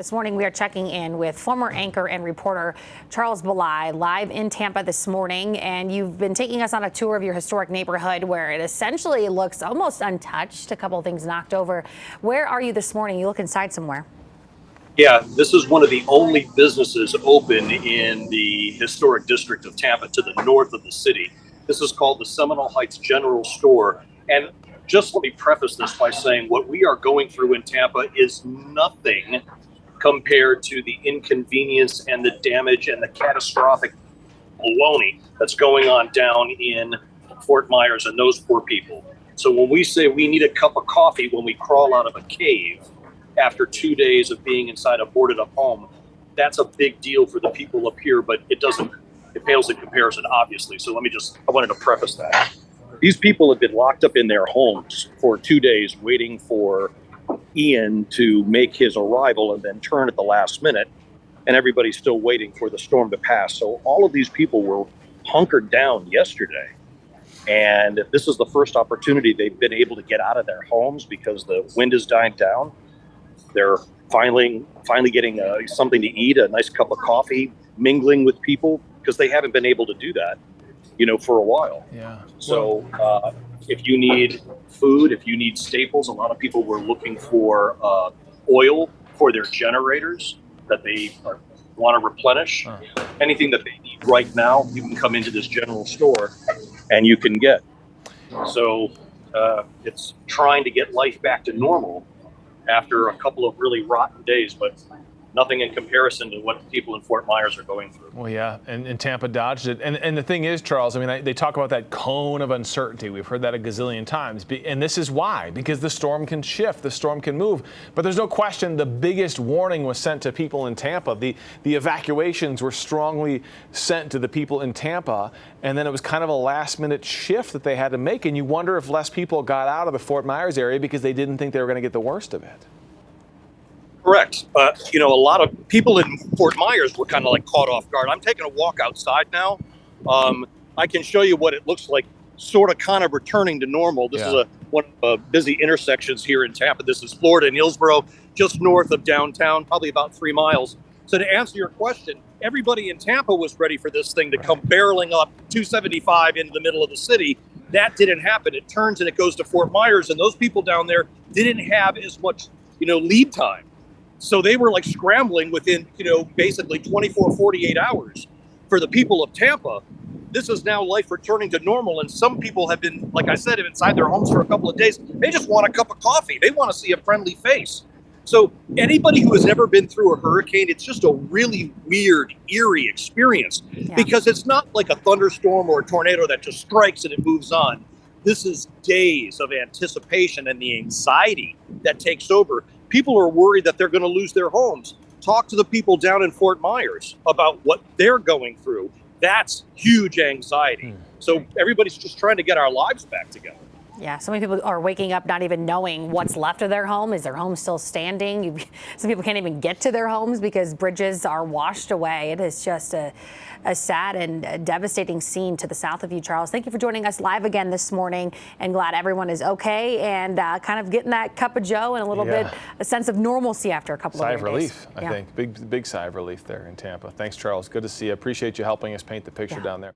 This morning, we are checking in with former anchor and reporter Charles Billi, live in Tampa this morning. And you've been taking us on a tour of your historic neighborhood where it essentially looks almost untouched. A couple of things knocked over. Where are you this morning? You look inside somewhere. Yeah, this is one of the only businesses open in the historic district of Tampa to the north of the city. This is called the Seminole Heights General Store. And just let me preface this by saying what we are going through in Tampa is nothing compared to the inconvenience and the damage and the catastrophic baloney that's going on down in Fort Myers and those poor people. So when we say we need a cup of coffee when we crawl out of a cave after 2 days of being inside a boarded up home, that's a big deal for the people up here, but it pales in comparison, obviously. So I wanted to preface that. These people have been locked up in their homes for 2 days waiting for Ian to make his arrival and then turn at the last minute. And everybody's still waiting for the storm to pass. So all of these people were hunkered down yesterday. And this is the first opportunity they've been able to get out of their homes because the wind is dying down. They're finally getting something to eat, a nice cup of coffee, mingling with people, because they haven't been able to do that, for a while. Yeah. So if you need food, if you need staples, a lot of people were looking for oil for their generators that they want to replenish. Anything that they need right now, you can come into this general store and you can get. So it's trying to get life back to normal after a couple of really rotten days, but nothing in comparison to what people in Fort Myers are going through. Well, yeah, and Tampa dodged it. And the thing is, Charles, they talk about that cone of uncertainty. We've heard that a gazillion times. And this is why, because the storm can shift, the storm can move. But there's no question the biggest warning was sent to people in Tampa. The evacuations were strongly sent to the people in Tampa. And then it was kind of a last-minute shift that they had to make. And you wonder if less people got out of the Fort Myers area because they didn't think they were going to get the worst of it. Correct. A lot of people in Fort Myers were kind of like caught off guard. I'm taking a walk outside now. I can show you what it looks like, sort of kind of returning to normal. This is one of the busy intersections here in Tampa. This is Florida and Hillsborough, just north of downtown, probably about 3 miles. So to answer your question, everybody in Tampa was ready for this thing to come barreling up 275 into the middle of the city. That didn't happen. It turns and it goes to Fort Myers, and those people down there didn't have as much, lead time. So they were like scrambling within, basically 24, 48 hours. For the people of Tampa, this is now life returning to normal. And some people have been, like I said, inside their homes for a couple of days. They just want a cup of coffee. They want to see a friendly face. So anybody who has ever been through a hurricane, it's just a really weird, eerie experience because it's not like a thunderstorm or a tornado that just strikes and it moves on. This is days of anticipation and the anxiety that takes over. People are worried that they're going to lose their homes. Talk to the people down in Fort Myers about what they're going through. That's huge anxiety. So everybody's just trying to get our lives back together. Yeah, so many people are waking up not even knowing what's left of their home. Is their home still standing? Some people can't even get to their homes because bridges are washed away. It is just a sad and a devastating scene to the south of you, Charles. Thank you for joining us live again this morning, and glad everyone is okay and kind of getting that cup of joe and a little bit a sense of normalcy after a couple of days. Sigh of relief, I think. Big sigh of relief there in Tampa. Thanks, Charles. Good to see you. Appreciate you helping us paint the picture down there.